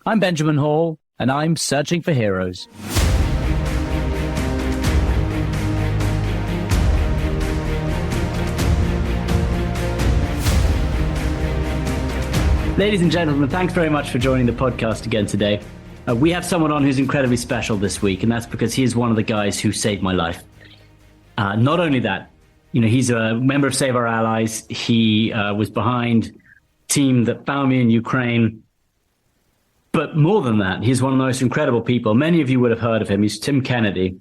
I'm Benjamin Hall, and I'm searching for heroes. Ladies and gentlemen, thanks very much for joining the podcast again today. We have someone on who's incredibly special this week, and that's because he is one of the guys who saved my life. Not only that, he's a member of Save Our Allies. He was behind the team that found me in Ukraine. But more than that, he's one of the most incredible people. Many of you would have heard of him. He's Tim Kennedy.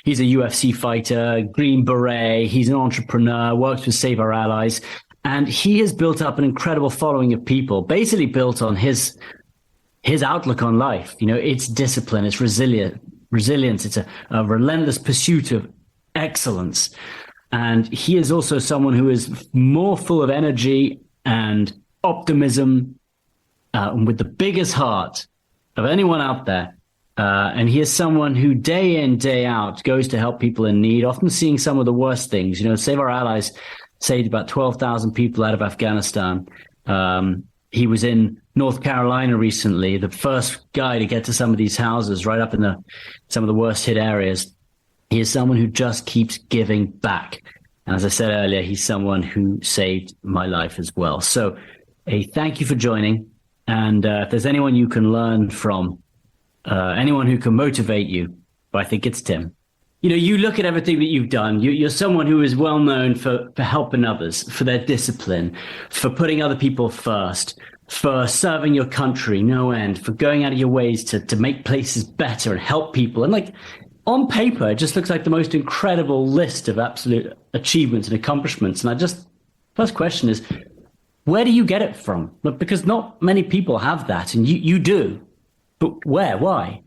He's a UFC fighter, Green Beret. He's an entrepreneur, works with Save Our Allies. And he has built up an incredible following of people, basically built on his outlook on life. It's discipline, it's resilience. It's a relentless pursuit of excellence. And he is also someone who is more full of energy and optimism, with the biggest heart of anyone out there. And he is someone who day in, day out goes to help people in need, often seeing some of the worst things. Save Our Allies saved about 12,000 people out of Afghanistan. He was in North Carolina recently, the first guy to get to some of these houses right up in some of the worst hit areas. He is someone who just keeps giving back. And as I said earlier, he's someone who saved my life as well. So thank you for joining. And if there's anyone you can learn from, anyone who can motivate you, I think it's Tim. You look at everything that you've done. You're someone who is well known for helping others, for their discipline, for putting other people first, for serving your country no end, for going out of your ways to make places better and help people. And on paper, it just looks like the most incredible list of absolute achievements and accomplishments. And first question is, where do you get it from? Because not many people have that, and you do. But where? Why?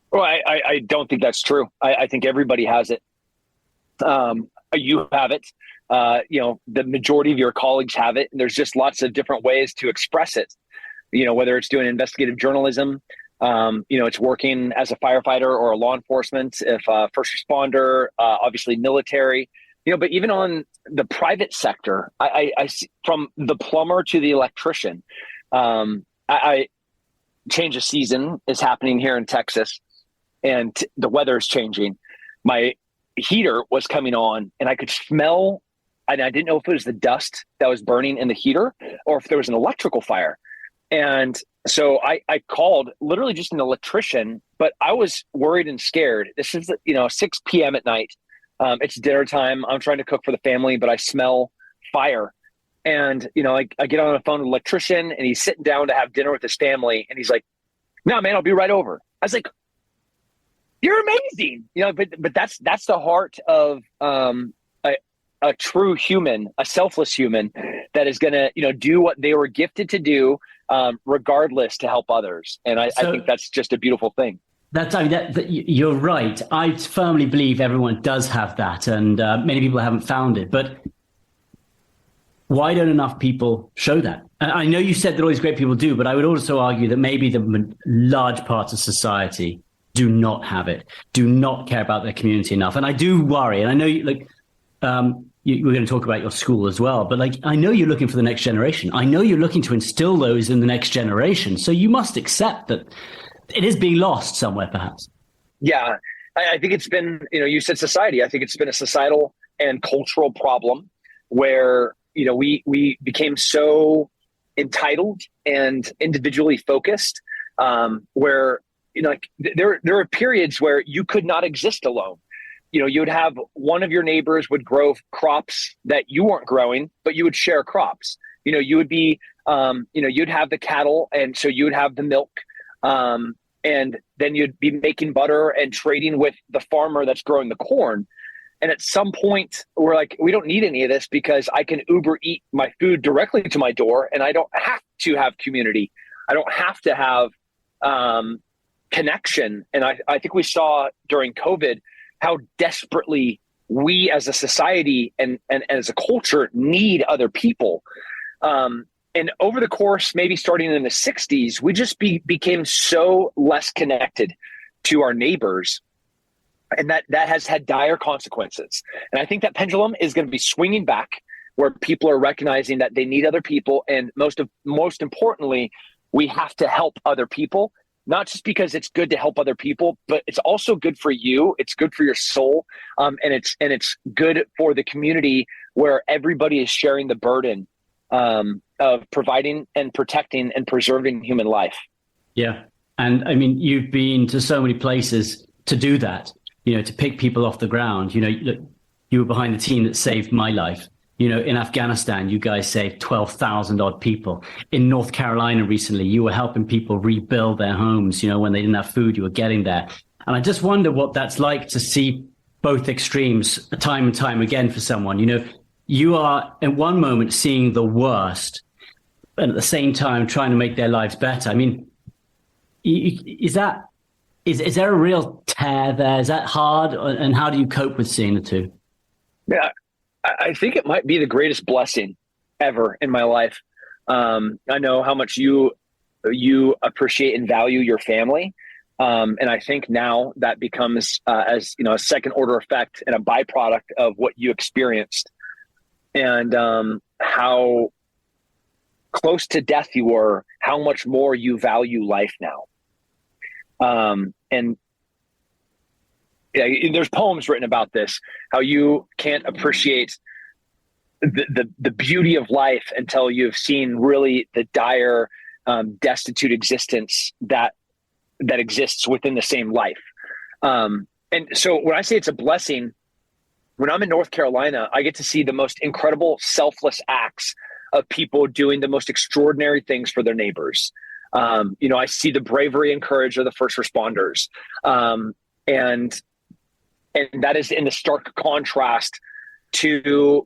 Well, I don't think that's true. I think everybody has it. You have it. The majority of your colleagues have it. And there's just lots of different ways to express it. Whether it's doing investigative journalism, it's working as a firefighter or a law enforcement, if a first responder, obviously military. But even on the private sector, I see, from the plumber to the electrician, change of season is happening here in Texas, and the weather is changing. My heater was coming on, and I could smell, and I didn't know if it was the dust that was burning in the heater or if there was an electrical fire. And so I called literally just an electrician, but I was worried and scared. This is 6 p.m. at night. It's dinner time. I'm trying to cook for the family, but I smell fire. And, I get on the phone with an electrician, and he's sitting down to have dinner with his family. And he's like, "No, man, I'll be right over." I was like, "You're amazing." But that's the heart of a true human, a selfless human that is going to, do what they were gifted to do, regardless, to help others. And I think that's just a beautiful thing. You're right. I firmly believe everyone does have that, and many people haven't found it. But why don't enough people show that? And I know you said that all these great people do, but I would also argue that maybe the large parts of society do not have it, do not care about their community enough. And I do worry. And I know we're going to talk about your school as well, but I know you're looking for the next generation. I know you're looking to instill those in the next generation. So you must accept that it is being lost somewhere, perhaps. Yeah, I think it's been, you said society. I think it's been a societal and cultural problem where, we became so entitled and individually focused, where, there are periods where you could not exist alone. You would have one of your neighbors would grow crops that you weren't growing, but you would share crops. You would be, you'd have the cattle, and so you would have the milk. And then you'd be making butter and trading with the farmer that's growing the corn. And at some point, we're like, we don't need any of this because I can Uber eat my food directly to my door, and I don't have to have community. I don't have to have connection. And I think we saw during COVID how desperately we as a society and as a culture need other people. And over the course, maybe starting in the 60s, we just became so less connected to our neighbors. And that has had dire consequences. And I think that pendulum is going to be swinging back, where people are recognizing that they need other people. And most importantly, we have to help other people, not just because it's good to help other people, but it's also good for you. It's good for your soul. And it's good for the community where everybody is sharing the burden of providing and protecting and preserving human life. Yeah. And I mean, you've been to so many places to do that, to pick people off the ground. You were behind the team that saved my life. In Afghanistan, you guys saved 12,000 odd people. In North Carolina recently, you were helping people rebuild their homes. When they didn't have food, you were getting there. And I just wonder what that's like to see both extremes time and time again for someone. You are at one moment seeing the worst, and at the same time trying to make their lives better. I mean, is there a real tear there? Is that hard? And how do you cope with seeing the two? Yeah, I think it might be the greatest blessing ever in my life. I know how much you appreciate and value your family. And I think now that becomes, as a second order effect and a byproduct of what you experienced, and how close to death you were, how much more you value life now. And there's poems written about this, how you can't appreciate the beauty of life until you've seen really the dire, destitute existence that exists within the same life. And so when I say it's a blessing, when I'm in North Carolina, I get to see the most incredible selfless acts of people doing the most extraordinary things for their neighbors. I see the bravery and courage of the first responders. And that is in the stark contrast to,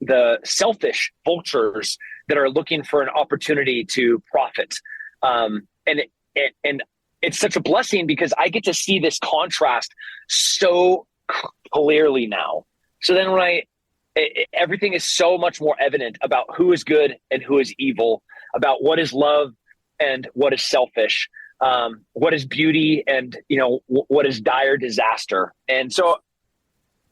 the selfish vultures that are looking for an opportunity to profit. And it's such a blessing because I get to see this contrast so clearly now. So then everything is so much more evident about who is good and who is evil, about what is love and what is selfish, what is beauty and, what is dire disaster. And so,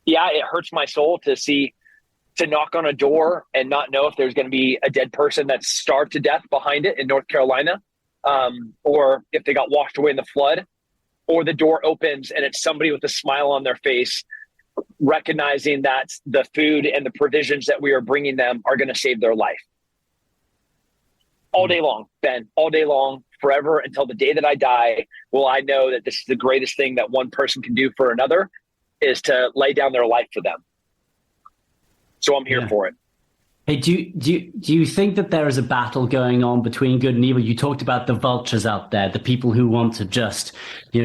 yeah, it hurts my soul to knock on a door and not know if there's going to be a dead person that's starved to death behind it in North Carolina, or if they got washed away in the flood, or the door opens and it's somebody with a smile on their face, recognizing that the food and the provisions that we are bringing them are going to save their life. All day long, Ben, all day long, forever, until the day that I die, will I know that this is the greatest thing that one person can do for another, is to lay down their life for them. So I'm here for it. Hey, do you think that there is a battle going on between good and evil? You talked about the vultures out there, the people who want to just,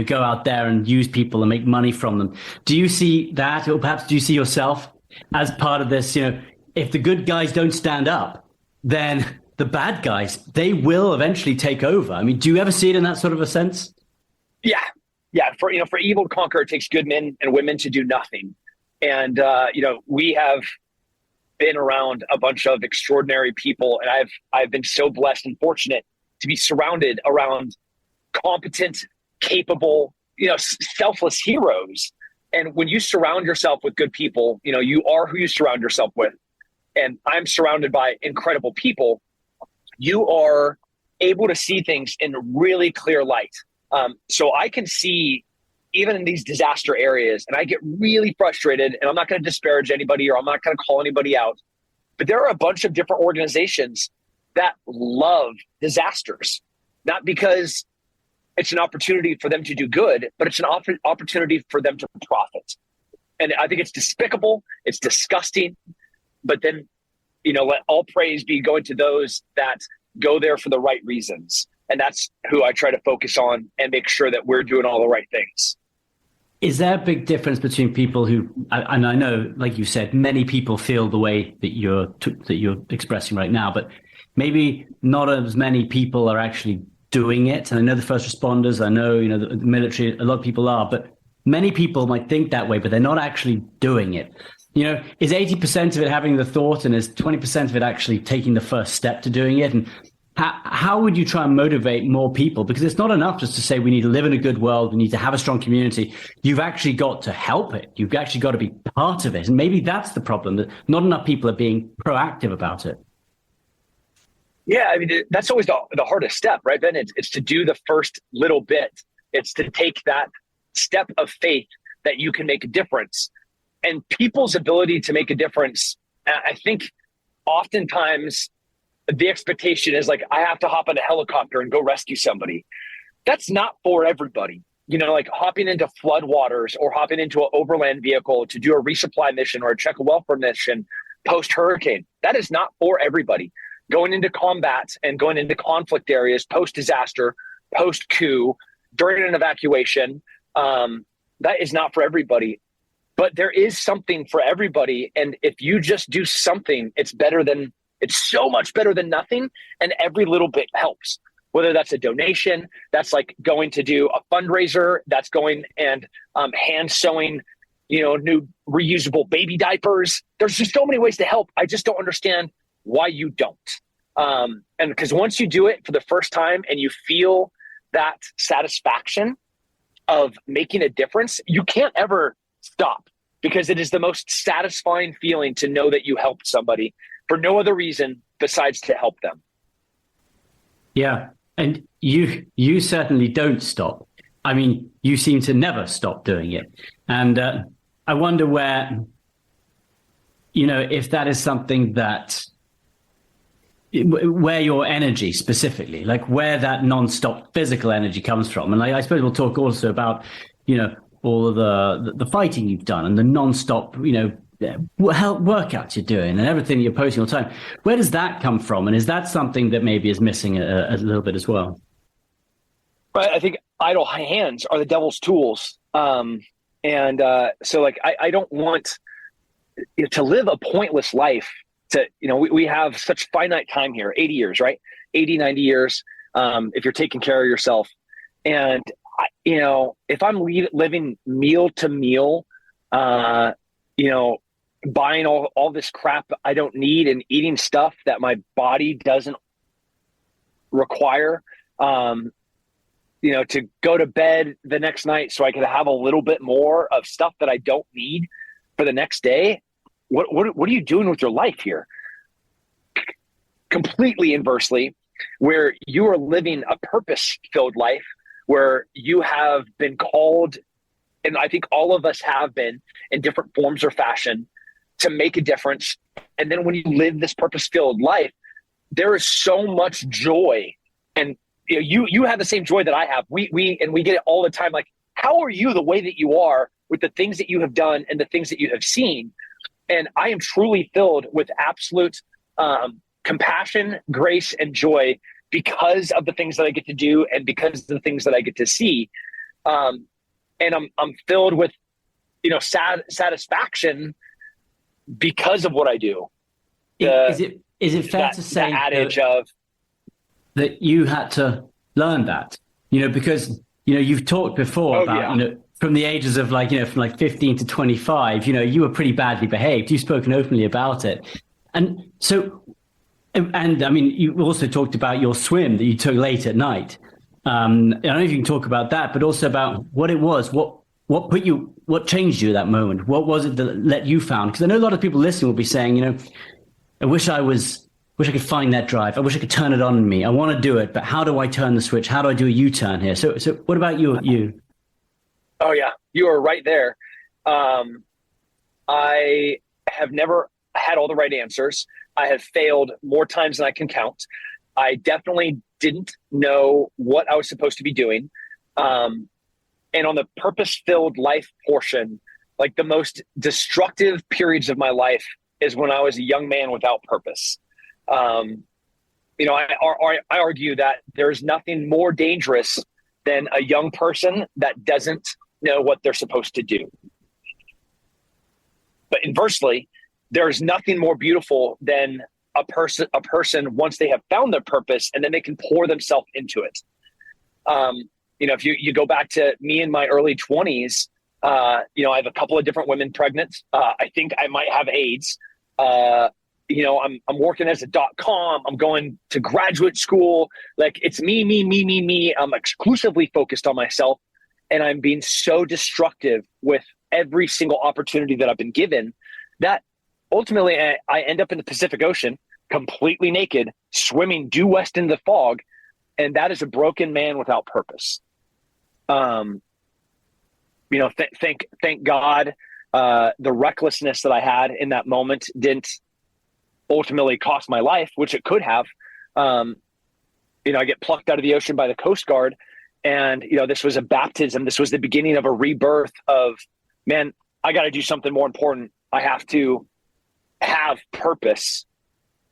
go out there and use people and make money from them. Do you see that, or perhaps do you see yourself as part of this? If the good guys don't stand up, then the bad guys, they will eventually take over. I mean, do you ever see it in that sort of a sense? Yeah. For evil to conquer, it takes good men and women to do nothing. And, we have been around a bunch of extraordinary people, and I've been so blessed and fortunate to be surrounded around competent, capable, selfless heroes. And when you surround yourself with good people, you are who you surround yourself with. And I'm surrounded by incredible people. You are able to see things in really clear light. So I can see, even in these disaster areas, and I get really frustrated, and I'm not going to disparage anybody or I'm not going to call anybody out, but there are a bunch of different organizations that love disasters, not because it's an opportunity for them to do good, but it's an opportunity for them to profit. And I think it's despicable. It's disgusting. But then, let all praise be going to those that go there for the right reasons. And that's who I try to focus on and make sure that we're doing all the right things. Is there a big difference between people who, and I know, like you said, many people feel the way that you're expressing right now, but maybe not as many people are actually doing it. And I know the first responders, I know, the military, a lot of people are, but many people might think that way, but they're not actually doing it. Is 80% of it having the thought, and is 20% of it actually taking the first step to doing it? And how would you try and motivate more people? Because it's not enough just to say we need to live in a good world, we need to have a strong community. You've actually got to help it. You've actually got to be part of it. And maybe that's the problem, that not enough people are being proactive about it. Yeah, I mean, that's always the hardest step, right, Ben? It's to do the first little bit. It's to take that step of faith that you can make a difference. And people's ability to make a difference, I think oftentimes the expectation is like, I have to hop on a helicopter and go rescue somebody. That's not for everybody. Like hopping into floodwaters or hopping into an overland vehicle to do a resupply mission or a check of welfare mission post hurricane. That is not for everybody. Going into combat and going into conflict areas post disaster, post coup, during an evacuation, that is not for everybody. But there is something for everybody. And if you just do something, it's so much better than nothing. And every little bit helps. Whether that's a donation, that's like going to do a fundraiser, that's going and hand sewing, new reusable baby diapers. There's just so many ways to help. I just don't understand why you don't. And because once you do it for the first time and you feel that satisfaction of making a difference, you can't ever stop, because it is the most satisfying feeling to know that you helped somebody for no other reason besides to help them. Yeah. And you certainly don't stop. I mean, you seem to never stop doing it. And I wonder where, if that is something that, where your energy specifically, like where that nonstop physical energy comes from. And I suppose we'll talk also about, all of the fighting you've done and the nonstop, workouts you're doing and everything you're posting all the time. Where does that come from? And is that something that maybe is missing a little bit as well? But I think idle hands are the devil's tools. So like, I don't want to live a pointless life. We have such finite time here, 80 years, right? 80, 90 years. If you're taking care of yourself. And, if I'm living meal to meal, buying all this crap I don't need and eating stuff that my body doesn't require, to go to bed the next night so I could have a little bit more of stuff that I don't need for the next day. What are you doing with your life here? Completely inversely, where you are living a purpose-filled life, where you have been called, and I think all of us have been in different forms or fashion, to make a difference. And then when you live this purpose-filled life, there is so much joy. And you have the same joy that I have. We get it all the time. Like, how are you the way that you are with the things that you have done and the things that you have seen? And I am truly filled with absolute compassion, grace, and joy because of the things that I get to do and because of the things that I get to see. And I'm filled with, satisfaction because of what I do. Is it fair to say the adage of that you had to learn that? Because you've talked before about from the ages of from 15 to 25, you were pretty badly behaved. You've spoken openly about it, and so. And I mean, you also talked about your swim that you took late at night. I don't know if you can talk about that, but also about what it was, what changed you at that moment? What was it that let you found? Because I know a lot of people listening will be saying, I wish I could find that drive. I wish I could turn it on in me. I want to do it, but how do I turn the switch? How do I do a U-turn here? So what about you? Oh yeah, you are right there. I have never had all the right answers. I have failed more times than I can count. I definitely didn't know what I was supposed to be doing. And on the purpose-filled life portion, like the most destructive periods of my life is when I was a young man without purpose. I argue that there's nothing more dangerous than a young person that doesn't know what they're supposed to do. But inversely, there's nothing more beautiful than a person once they have found their purpose and then they can pour themselves into it. If you go back to me in my early 20s, I have a couple of different women pregnant. I think I might have AIDS. I'm working as a .com. I'm going to graduate school. Like, it's me. I'm exclusively focused on myself, and I'm being so destructive with every single opportunity that I've been given that ultimately I end up in the Pacific Ocean completely naked, swimming due west into the fog. And that is a broken man without purpose. Thank God, the recklessness that I had in that moment didn't ultimately cost my life, which it could have. I get plucked out of the ocean by the Coast Guard, and this was a baptism. This was the beginning of a rebirth of, man, I got to do something more important. I have to have purpose.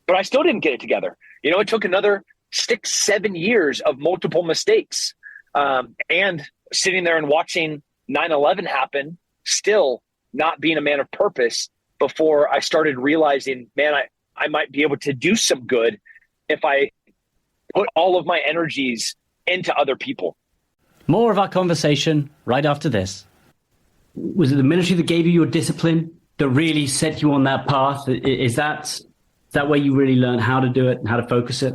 But I still didn't get it together. It took another 6-7 years of multiple mistakes, and sitting there and watching 9/11 happen, still not being a man of purpose, before I started realizing, man, I might be able to do some good if I put all of my energies into other people. More of our conversation right after this. Was it the military that gave you your discipline, that really set you on that path? Is that where you really learn how to do it and how to focus it?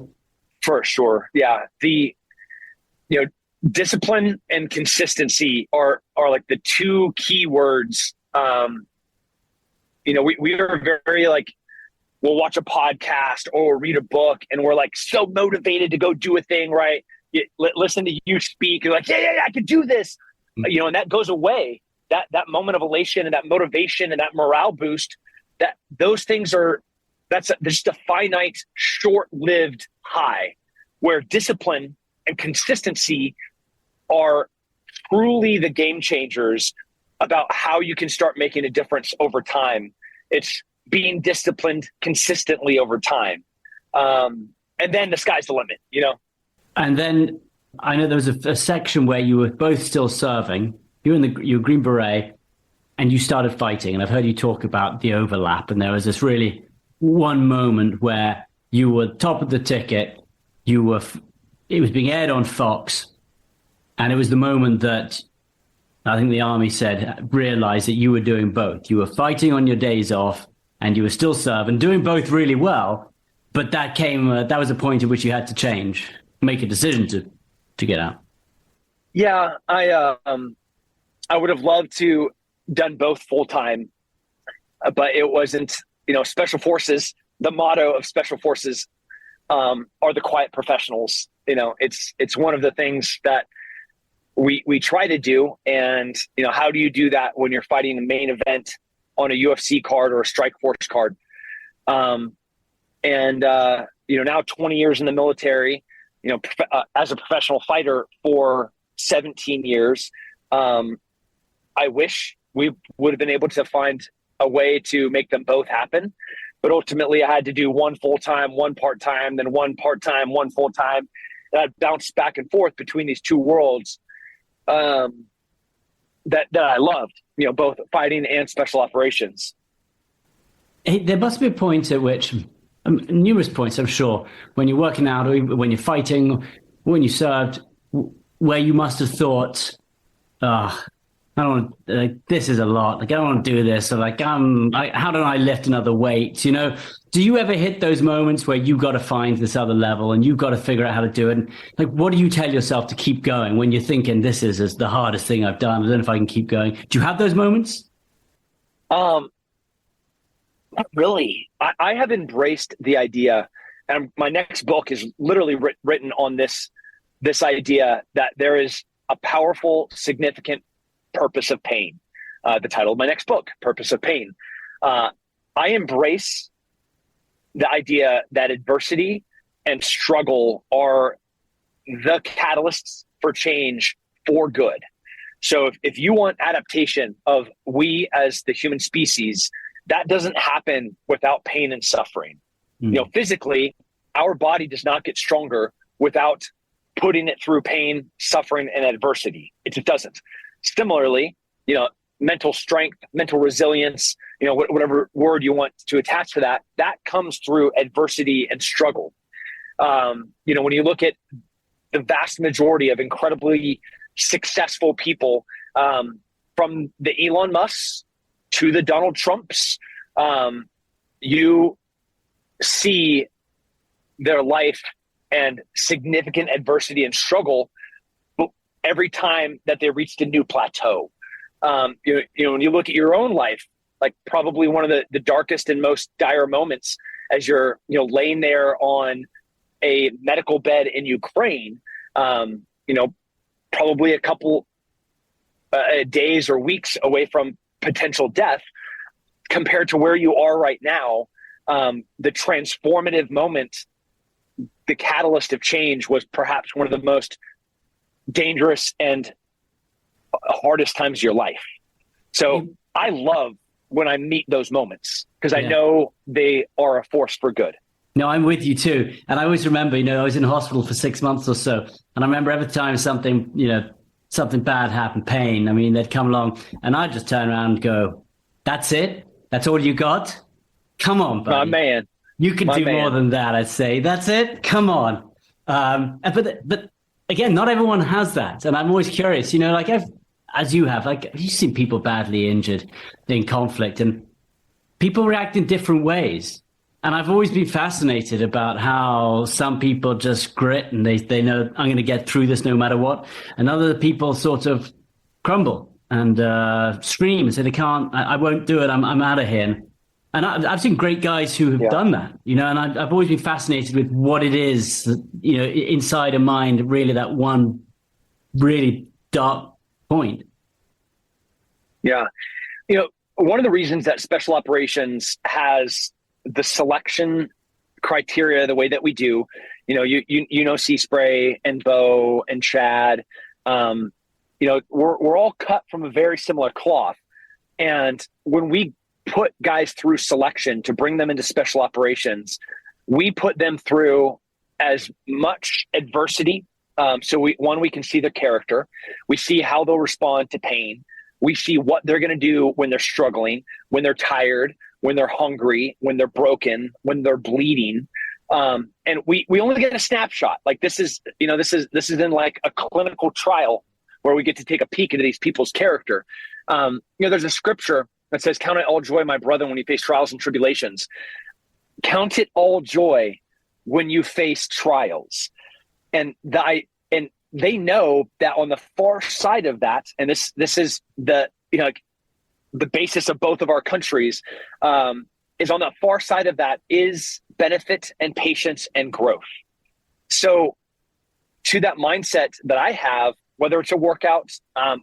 For sure. Yeah. Discipline and consistency are like the two key words. We are very like, we'll watch a podcast or read a book and we're like so motivated to go do a thing, right? Listen to you speak. You're like, yeah, I can do this. And that goes away. That moment of elation and that motivation and that morale boost, those things that's just a finite, short-lived high, where discipline and consistency are truly the game changers about how you can start making a difference over time. It's being disciplined consistently over time. And then the sky's the limit, And then I know there was a section where you were both still serving. You were Green Beret, and you started fighting. And I've heard you talk about the overlap. And there was this really one moment where you were top of the ticket. It was being aired on Fox. And it was the moment that I think the Army realized that you were doing both. You were fighting on your days off and you were still serving, doing both really well. But that was a point at which you had to make a decision to get out. Yeah, I would have loved to done both full time, but it wasn't. Special forces. The motto of special forces are the quiet professionals. It's one of the things that we try to do. And how do you do that when you're fighting a main event on a UFC card or a Strike Force card? Now 20 years in the military, as a professional fighter for 17 years, I wish we would have been able to find a way to make them both happen. But ultimately I had to do one full-time, one part-time, then one part-time, one full-time. And I bounced back and forth between these two worlds that I loved, both fighting and special operations. There must be a point at which, numerous points, I'm sure, when you're working out or when you're fighting, when you served, where you must have thought, I don't want this is a lot. Like, I don't want to do this. So how do I lift another weight? Do you ever hit those moments where you got to find this other level and you've got to figure out how to do it? And what do you tell yourself to keep going when you're thinking this is the hardest thing I've done? I don't know if I can keep going. Do you have those moments? Not really. I have embraced the idea, and my next book is literally written on this idea that there is a powerful, significant purpose of pain. The title of my next book, Purpose of Pain. I embrace the idea that adversity and struggle are the catalysts for change for good. So if you want adaptation of we as the human species, that doesn't happen without pain and suffering. Physically, our body does not get stronger without putting it through pain, suffering, and adversity. It just doesn't. Similarly, mental strength, mental resilience, whatever word you want to attach to that comes through adversity and struggle. When you look at the vast majority of incredibly successful people, from the Elon Musks to the Donald Trumps, you see their life and significant adversity and struggle every time that they reached a new plateau. When you look at your own life, like probably one of the darkest and most dire moments as you're, laying there on a medical bed in Ukraine, probably a couple days or weeks away from potential death, compared to where you are right now. The transformative moment, the catalyst of change, was perhaps one of the most dangerous and hardest times of your life. So I love when I meet those moments, because I know they are a force for good. No, I'm with you too. And I always remember, I was in hospital for 6 months or so. And I remember every time something bad happened, pain, they'd come along and I'd just turn around and go, that's it? That's all you got? Come on, buddy. My man. You can do more than that, I'd say. That's it? Come on. But again, not everyone has that. And I'm always curious, as you have, you've seen people badly injured in conflict, and people react in different ways. And I've always been fascinated about how some people just grit and they know, I'm going to get through this no matter what. And other people sort of crumble and scream and say, I won't do it. I'm out of here. And I've seen great guys who have done that, and I've always been fascinated with what it is, inside a mind, really that one really dark point. Yeah. One of the reasons that special operations has the selection criteria the way that we do, Sea Spray and Bo and Chad, we're all cut from a very similar cloth. And when we put guys through selection to bring them into special operations, we put them through as much adversity. So we can see their character. We see how they'll respond to pain. We see what they're going to do when they're struggling, when they're tired, when they're hungry, when they're broken, when they're bleeding. And we only get a snapshot. Like this is in like a clinical trial where we get to take a peek into these people's character. There's a scripture that says, "Count it all joy, my brother, when you face trials and tribulations." Count it all joy when you face trials. And they know that on the far side of that, and this is the basis of both of our countries, is on the far side of that is benefit and patience and growth. So to that mindset that I have, whether it's a workout,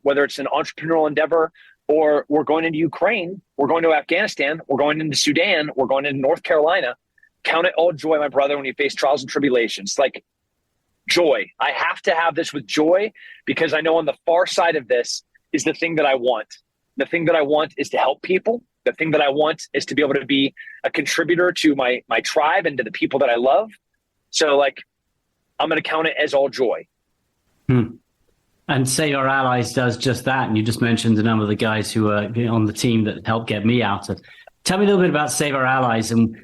whether it's an entrepreneurial endeavor, or we're going into Ukraine, we're going to Afghanistan, we're going into Sudan, we're going into North Carolina, count it all joy, my brother, when you face trials and tribulations. Like joy. I have to have this with joy, because I know on the far side of this is the thing that I want. The thing that I want is to help people. The thing that I want is to be able to be a contributor to my tribe and to the people that I love. So I'm going to count it as all joy. And Save Our Allies does just that. And you just mentioned a number of the guys who are on the team that helped get me out of. Tell me a little bit about Save Our Allies and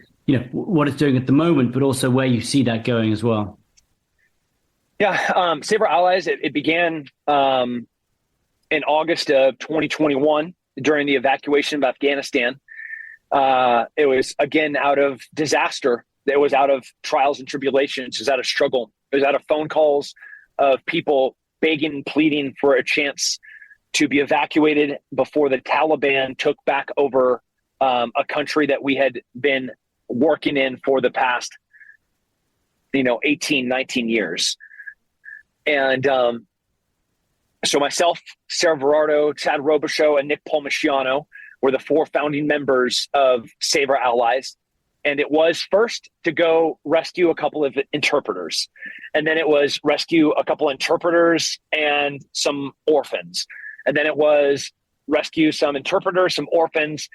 what it's doing at the moment, but also where you see that going as well. Yeah, Save Our Allies, it began in August of 2021 during the evacuation of Afghanistan. It was, again, out of disaster. It was out of trials and tribulations. It was out of struggle. It was out of phone calls of people begging and pleading for a chance to be evacuated before the Taliban took back over a country that we had been working in for the past, 18, 19 years. And so myself, Sarah Verardo, Chad Robichaux, and Nick Palmisciano were the 4 founding members of Save Our Allies. And it was first to go rescue a couple of interpreters. And then it was rescue a couple of interpreters and some orphans. And then it was rescue some interpreters, some orphans,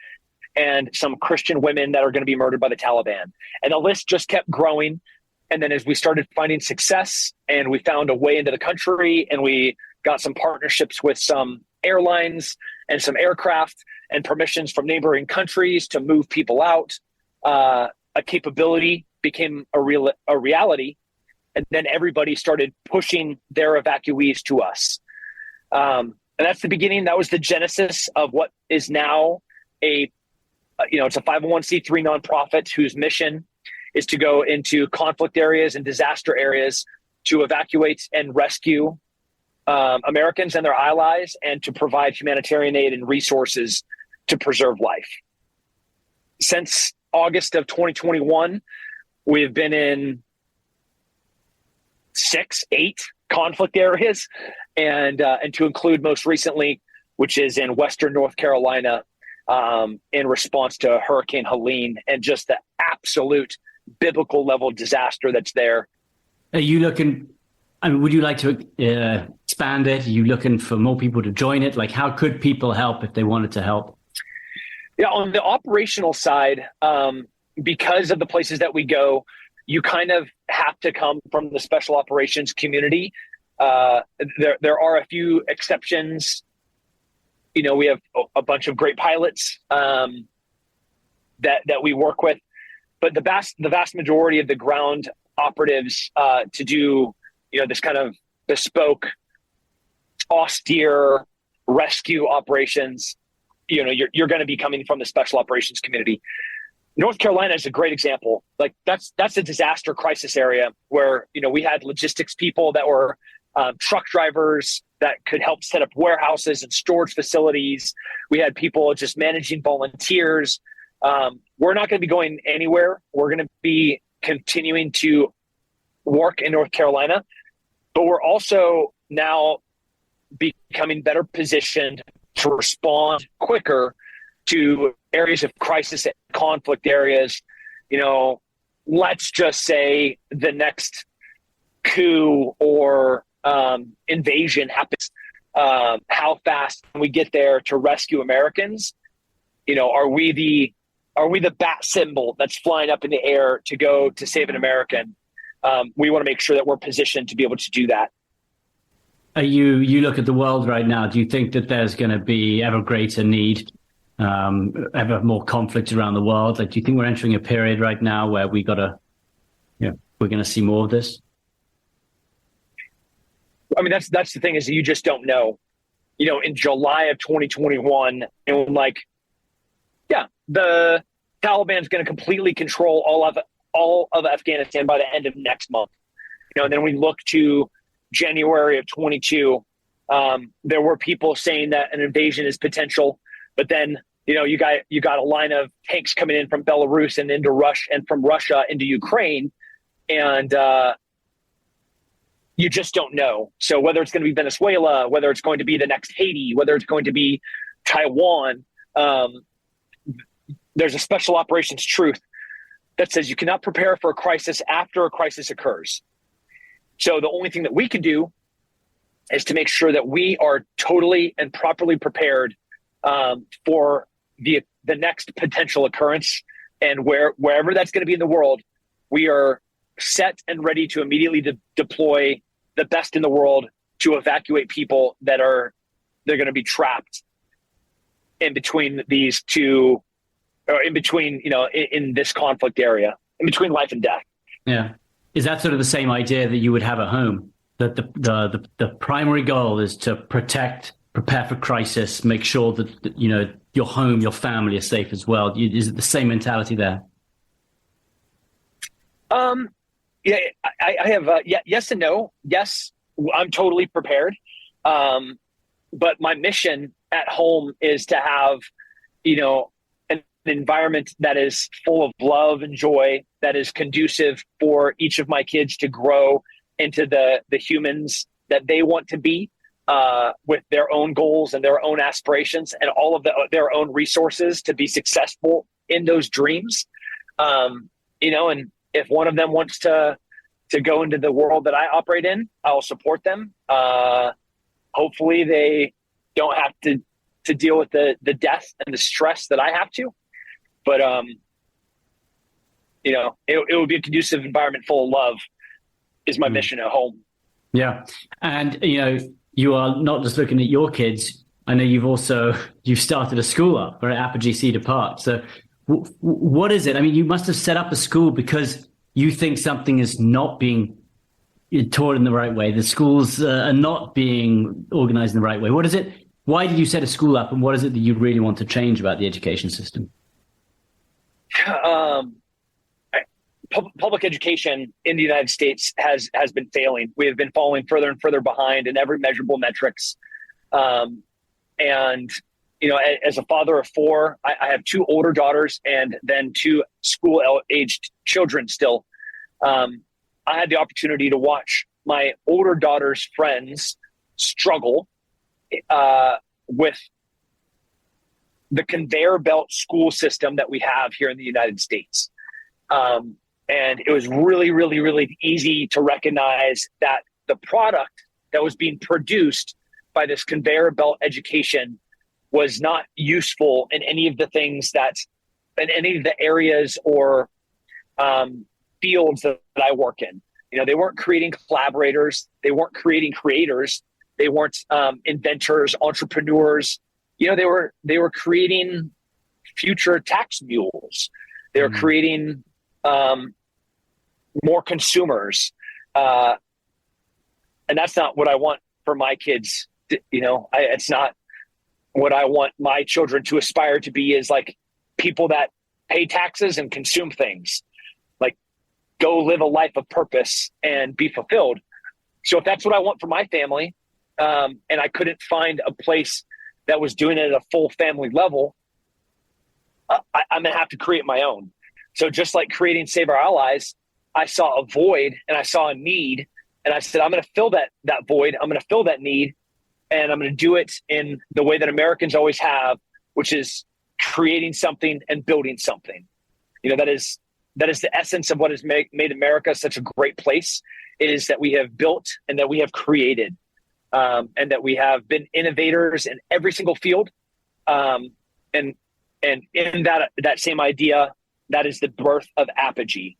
and some Christian women that are going to be murdered by the Taliban. And the list just kept growing. And then as we started finding success and we found a way into the country and we got some partnerships with some airlines and some aircraft and permissions from neighboring countries to move people out, a capability became a reality. And then everybody started pushing their evacuees to us. And that's the beginning. That was the genesis of what is now it's a 501c3 nonprofit whose mission is to go into conflict areas and disaster areas to evacuate and rescue Americans and their allies, and to provide humanitarian aid and resources to preserve life. Since August of 2021, we've been in 6, 8 conflict areas, and to include most recently, which is in Western North Carolina, in response to Hurricane Helene and just the absolute biblical level disaster that's there. Are you looking, I mean, would you like to expand it? Are you looking for more people to join it? Like, how could people help if they wanted to help? Yeah, on the operational side, because of the places that we go, you kind of have to come from the special operations community. There are a few exceptions. You know, we have a bunch of great pilots that we work with, but the vast majority of the ground operatives to do, you know, this kind of bespoke, austere rescue operations, you know, you're going to be coming from the special operations community. North Carolina is a great example. Like that's a disaster crisis area where, you know, we had logistics people that were truck drivers that could help set up warehouses and storage facilities. We had people just managing volunteers. We're not going to be going anywhere. We're going to be continuing to work in North Carolina, but we're also now becoming better positioned to respond quicker to areas of crisis and conflict areas. You know, let's just say the next coup or invasion happens. How fast can we get there to rescue Americans? You know, are we the bat symbol that's flying up in the air to go to save an American? We want to make sure that we're positioned to be able to do that. You look at the world right now, do you think that there's going to be ever greater need, ever more conflict around the world? Like, do you think we're entering a period right now where we're going to see more of this? I mean, that's the thing, is that you just don't know. You know, in July of 2021, and like, yeah, the Taliban's going to completely control all of Afghanistan by the end of next month. You know, and then we look to January of 22. There were people saying that an invasion is potential, but then, you know, you got a line of tanks coming in from Belarus and into Russia, and from Russia into Ukraine, and you just don't know. So whether it's going to be Venezuela, whether it's going to be the next Haiti, whether it's going to be Taiwan, there's a special operations truth that says you cannot prepare for a crisis after a crisis occurs. So the only thing that we can do is to make sure that we are totally and properly prepared for the next potential occurrence, and wherever that's going to be in the world, we are set and ready to immediately deploy the best in the world to evacuate people they're going to be trapped in between these two, or in between, you know, in this conflict area, in between life and death. Yeah. Is that sort of the same idea that you would have at home? That the primary goal is to prepare for crisis, make sure that, you know, your home, your family is safe as well. Is it the same mentality there? Yeah, I have yes and no. Yes, I'm totally prepared. But my mission at home is to have, you know, an environment that is full of love and joy, that is conducive for each of my kids to grow into the humans that they want to be, with their own goals and their own aspirations and all of their own resources to be successful in those dreams. You know, and if one of them wants to go into the world that I operate in, I'll support them. Hopefully they don't have to deal with the death and the stress that I have to. But, you know, it would be a conducive environment full of love is my mission at home. Yeah. And, you know, you are not just looking at your kids. I know you've started a school up for Apogee Cedar Park. So what is it? I mean, you must have set up a school because you think something is not being taught in the right way. The schools are not being organized in the right way. What is it? Why did you set a school up, and what is it that you really want to change about the education system? Public education in the United States has been failing. We have been falling further and further behind in every measurable metrics. And as a father of four, I have two older daughters and then two school-aged children still. I had the opportunity to watch my older daughter's friends struggle with the conveyor belt school system that we have here in the United States. And it was really, really, really easy to recognize that the product that was being produced by this conveyor belt education was not useful in any of the things in any of the areas or fields that I work in. They weren't creating collaborators. They weren't creating creators. They weren't inventors, entrepreneurs. They were creating future tax mules. They were creating more consumers. And that's not what I want for my kids. It's not what I want my children to aspire to be, is like people that pay taxes and consume things. Like, go live a life of purpose and be fulfilled. So if that's what I want for my family, and I couldn't find a place that was doing it at a full family level, I'm going to have to create my own. So just like creating Save Our Allies, I saw a void and I saw a need, and I said, I'm going to fill that void. I'm going to fill that need. And I'm going to do it in the way that Americans always have, which is creating something and building something. That is the essence of what has made America such a great place, is that we have built and that we have created, and that we have been innovators in every single field. And in that same idea, that is the birth of Apogee,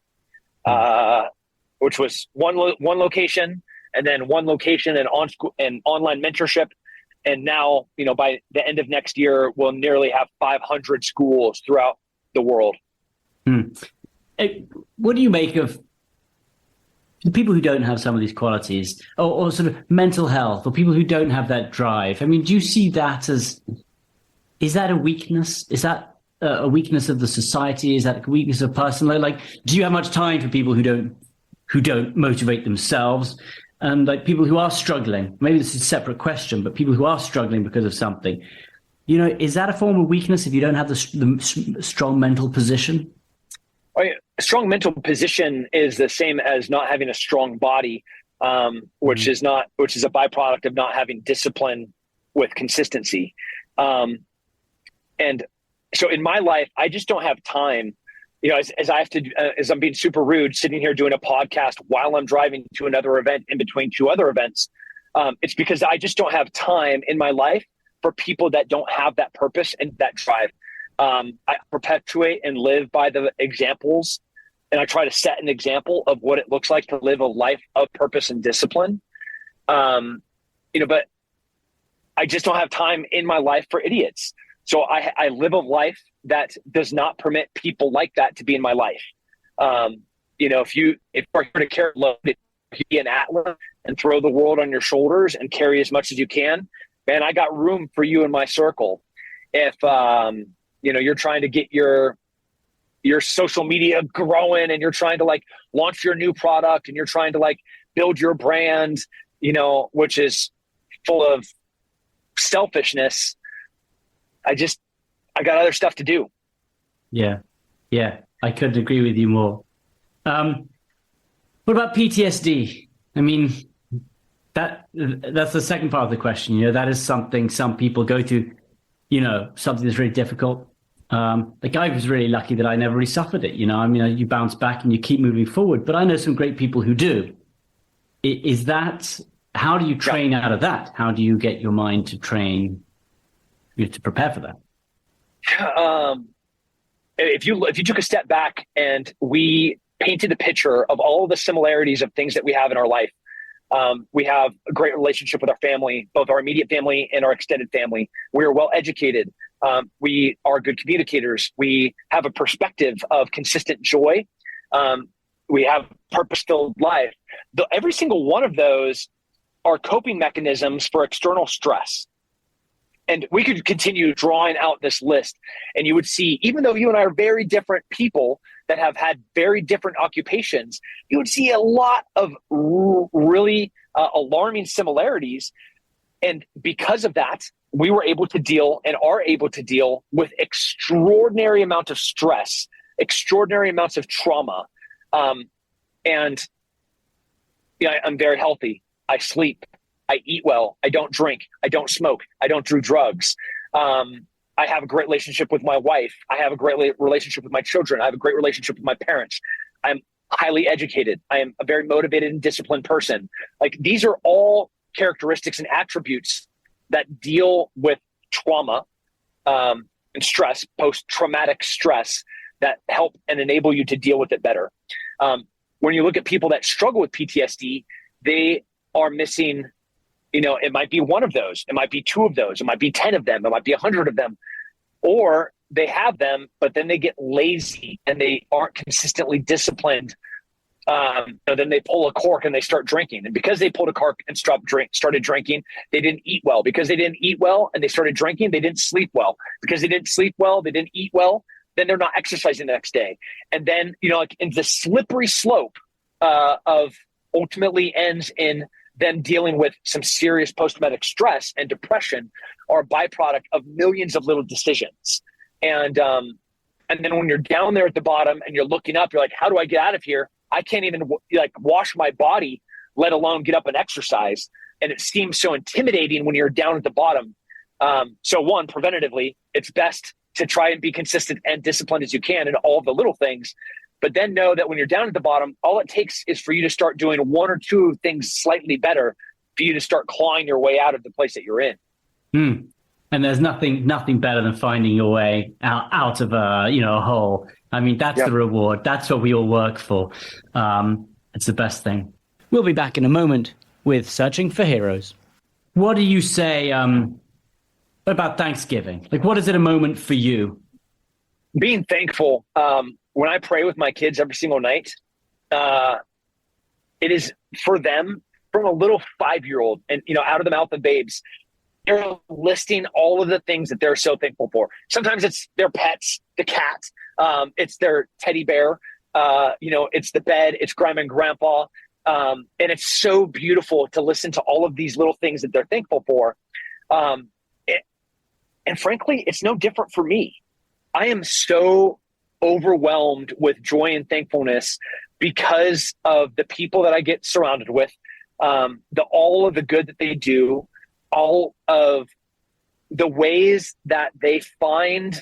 which was one location, and then one location and online mentorship. And now, by the end of next year, we'll nearly have 500 schools throughout the world. What do you make of the people who don't have some of these qualities, or sort of mental health, or people who don't have that drive? I mean, do you see that is that a weakness? Is that a weakness of the society? Is that a weakness of personal? Like, do you have much time for people who don't motivate themselves? And like people who are struggling, maybe this is a separate question, but people who are struggling because of something, is that a form of weakness if you don't have the strong mental position? Oh, yeah. A strong mental position is the same as not having a strong body, which is a byproduct of not having discipline with consistency. And so in my life, I just don't have time. As I have to, as I'm being super rude, sitting here doing a podcast while I'm driving to another event in between two other events, it's because I just don't have time in my life for people that don't have that purpose and that drive. I perpetuate and live by the examples, and I try to set an example of what it looks like to live a life of purpose and discipline. But I just don't have time in my life for idiots. So I live a life that does not permit people like that to be in my life. If you're here to carry a load, if you be an athlete and throw the world on your shoulders and carry as much as you can, man, I got room for you in my circle. If you're trying to get your social media growing, and you're trying to like launch your new product, and you're trying to like build your brand, which is full of selfishness, I got other stuff to do. Yeah, I couldn't agree with you more. What about PTSD? I mean, that's the second part of the question. That is something some people go through, something that's really difficult. Like, I was really lucky that I never really suffered it. You bounce back and you keep moving forward, but I know some great people who do. How do you train out of that? How do you get your mind to train, to prepare for that? If you took a step back and we painted a picture of all of the similarities of things that we have in our life, we have a great relationship with our family, both our immediate family and our extended family. We are well educated. We are good communicators. We have a perspective of consistent joy. We have purpose-filled life. Every single one of those are coping mechanisms for external stress. And we could continue drawing out this list, and you would see, even though you and I are very different people that have had very different occupations, you would see a lot of really alarming similarities. And because of that, we were able to deal and are able to deal with extraordinary amount of stress, extraordinary amounts of trauma. And I'm very healthy. I sleep. I eat well. I don't drink. I don't smoke. I don't do drugs. I have a great relationship with my wife. I have a great relationship with my children. I have a great relationship with my parents. I'm highly educated. I am a very motivated and disciplined person. Like, these are all characteristics and attributes that deal with trauma and stress, post-traumatic stress, that help and enable you to deal with it better. When you look at people that struggle with PTSD, they are missing, it might be one of those, it might be two of those, it might be 10 of them, it might be 100 of them, or they have them, but then they get lazy and they aren't consistently disciplined. Then they pull a cork and they start drinking. And because they pulled a cork and started drinking, they didn't eat well. Because they didn't eat well and they started drinking, they didn't sleep well. Because they didn't sleep well, they didn't eat well, then they're not exercising the next day. And then, like, in the slippery slope of ultimately ends in them dealing with some serious post-traumatic stress and depression, are a byproduct of millions of little decisions. And then when you're down there at the bottom and you're looking up, you're like, how do I get out of here? I can't even wash my body, let alone get up and exercise. And it seems so intimidating when you're down at the bottom. So one, preventatively, it's best to try and be consistent and disciplined as you can in all the little things. But then know that when you're down at the bottom, all it takes is for you to start doing one or two things slightly better for you to start clawing your way out of the place that you're in. And there's nothing better than finding your way out of a hole. I mean, that's the reward. That's what we all work for. It's the best thing. We'll be back in a moment with Searching for Heroes. What do you say about Thanksgiving? Like, what is it a moment for you? Being thankful. When I pray with my kids every single night, it is for them, from a little 5-year-old, and out of the mouth of babes, they're listing all of the things that they're so thankful for. Sometimes it's their pets, the cat, it's their teddy bear, it's the bed, it's grandma and grandpa. And it's so beautiful to listen to all of these little things that they're thankful for. And frankly, it's no different for me. I am so overwhelmed with joy and thankfulness because of the people that I get surrounded with, all of the good that they do, all of the ways that they find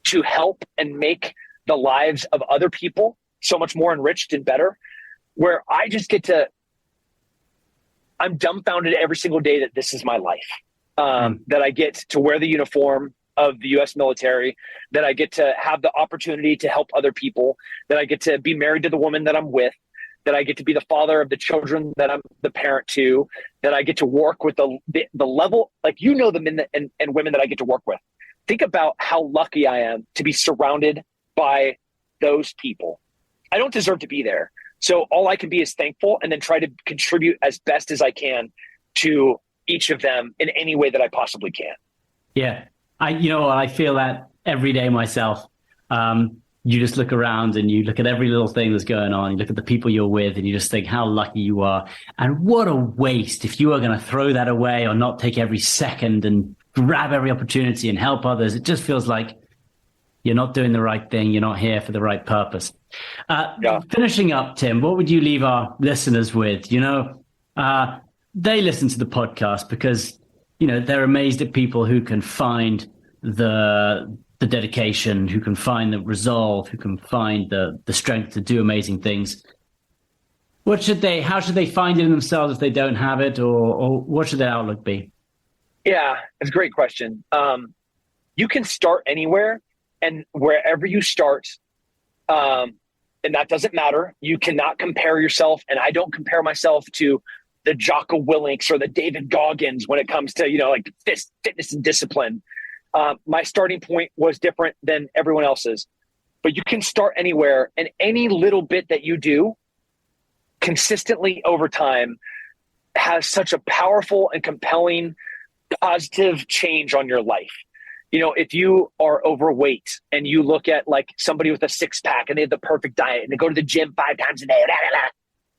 to help and make the lives of other people so much more enriched and better, where I just I'm dumbfounded every single day that this is my life, that I get to wear the uniform of the U.S. military, that I get to have the opportunity to help other people, that I get to be married to the woman that I'm with, that I get to be the father of the children that I'm the parent to, that I get to work with the level, the men and women that I get to work with. Think about how lucky I am to be surrounded by those people. I don't deserve to be there. So all I can be is thankful, and then try to contribute as best as I can to each of them in any way that I possibly can. Yeah. I feel that every day myself. You just look around and you look at every little thing that's going on. You look at the people you're with and you just think how lucky you are. And what a waste if you are going to throw that away or not take every second and grab every opportunity and help others. It just feels like you're not doing the right thing. You're not here for the right purpose. Finishing up, Tim, what would you leave our listeners with? They listen to the podcast because, they're amazed at people who can find the dedication, who can find the resolve, who can find the strength to do amazing things. How should they find it in themselves if they don't have it, or what should their outlook be? Yeah, it's a great question. You can start anywhere, and wherever you start, and that doesn't matter. You cannot compare yourself, and I don't compare myself to the Jocko Willinks or the David Goggins when it comes to, fitness and discipline. My starting point was different than everyone else's, but you can start anywhere, and any little bit that you do consistently over time has such a powerful and compelling positive change on your life. If you are overweight and you look at somebody with a 6-pack and they have the perfect diet and they go to the gym 5 times a day,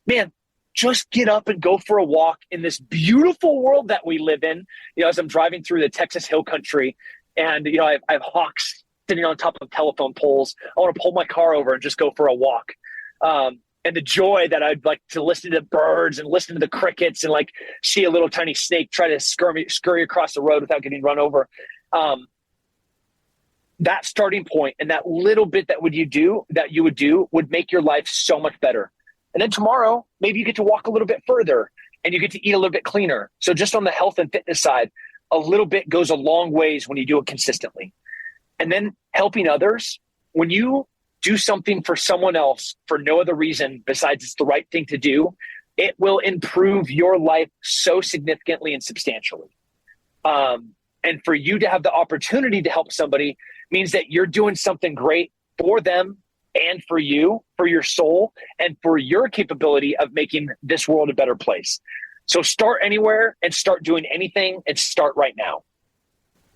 man, just get up and go for a walk in this beautiful world that we live in. As I'm driving through the Texas Hill Country, and I have hawks sitting on top of telephone poles. I want to pull my car over and just go for a walk. And the joy that I'd like to listen to the birds and listen to the crickets and like see a little tiny snake try to scurry across the road without getting run over. That starting point and that little bit that you would do would make your life so much better. And then tomorrow, maybe you get to walk a little bit further and you get to eat a little bit cleaner. So just on the health and fitness side, a little bit goes a long ways when you do it consistently. And then helping others, when you do something for someone else for no other reason besides it's the right thing to do, it will improve your life so significantly and substantially. And for you to have the opportunity to help somebody means that you're doing something great for them and for you, for your soul, and for your capability of making this world a better place. So start anywhere and start doing anything and start right now.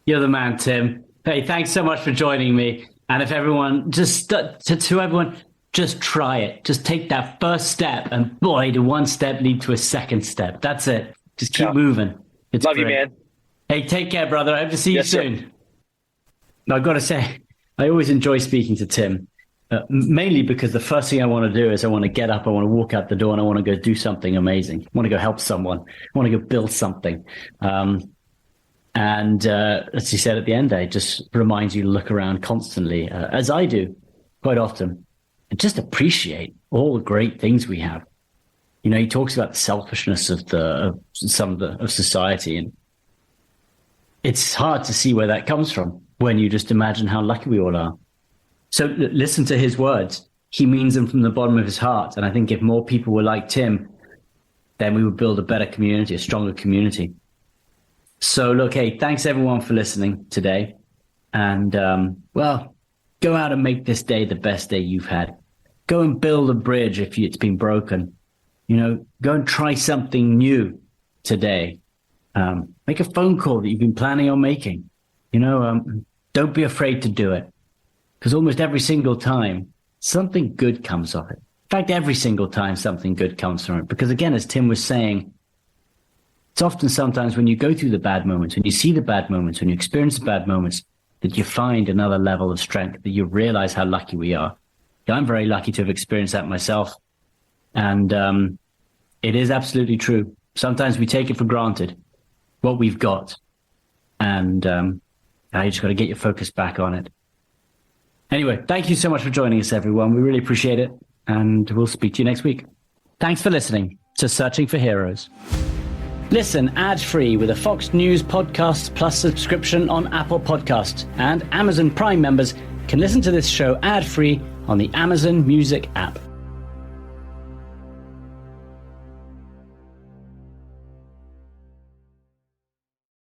You're the man, Tim. Hey, thanks so much for joining me. And if everyone, to everyone, just try it. Just take that first step, and boy, do one step lead to a second step. That's it. Just keep moving. It's Love great. you, man. Hey, take care, brother. I hope to see you soon. Sir. Now, I've got to say, I always enjoy speaking to Tim, mainly because the first thing I want to do is I want to get up, I want to walk out the door, and I want to go do something amazing. I want to go help someone. I want to go build something. And as he said at the end there, it just reminds you to look around constantly, as I do quite often, and just appreciate all the great things we have. He talks about the selfishness of society, and it's hard to see where that comes from when you just imagine how lucky we all are. So listen to his words. He means them from the bottom of his heart. And I think if more people were like Tim, then we would build a better community, a stronger community. So look, hey, thanks everyone for listening today. And, go out and make this day the best day you've had. Go and build a bridge if it's been broken. Go and try something new today. Make a phone call that you've been planning on making. Don't be afraid to do it, because almost every single time something good comes of it. In fact, every single time something good comes from it. Because again, as Tim was saying, it's often sometimes when you go through the bad moments, when you see the bad moments, when you experience the bad moments, that you find another level of strength, that you realize how lucky we are. I'm very lucky to have experienced that myself. And it is absolutely true. Sometimes we take it for granted, what we've got. And you just got to get your focus back on it. Anyway, thank you so much for joining us, everyone. We really appreciate it. And we'll speak to you next week. Thanks for listening to Searching for Heroes. Listen ad-free with a Fox News Podcasts Plus subscription on Apple Podcasts. And Amazon Prime members can listen to this show ad-free on the Amazon Music app.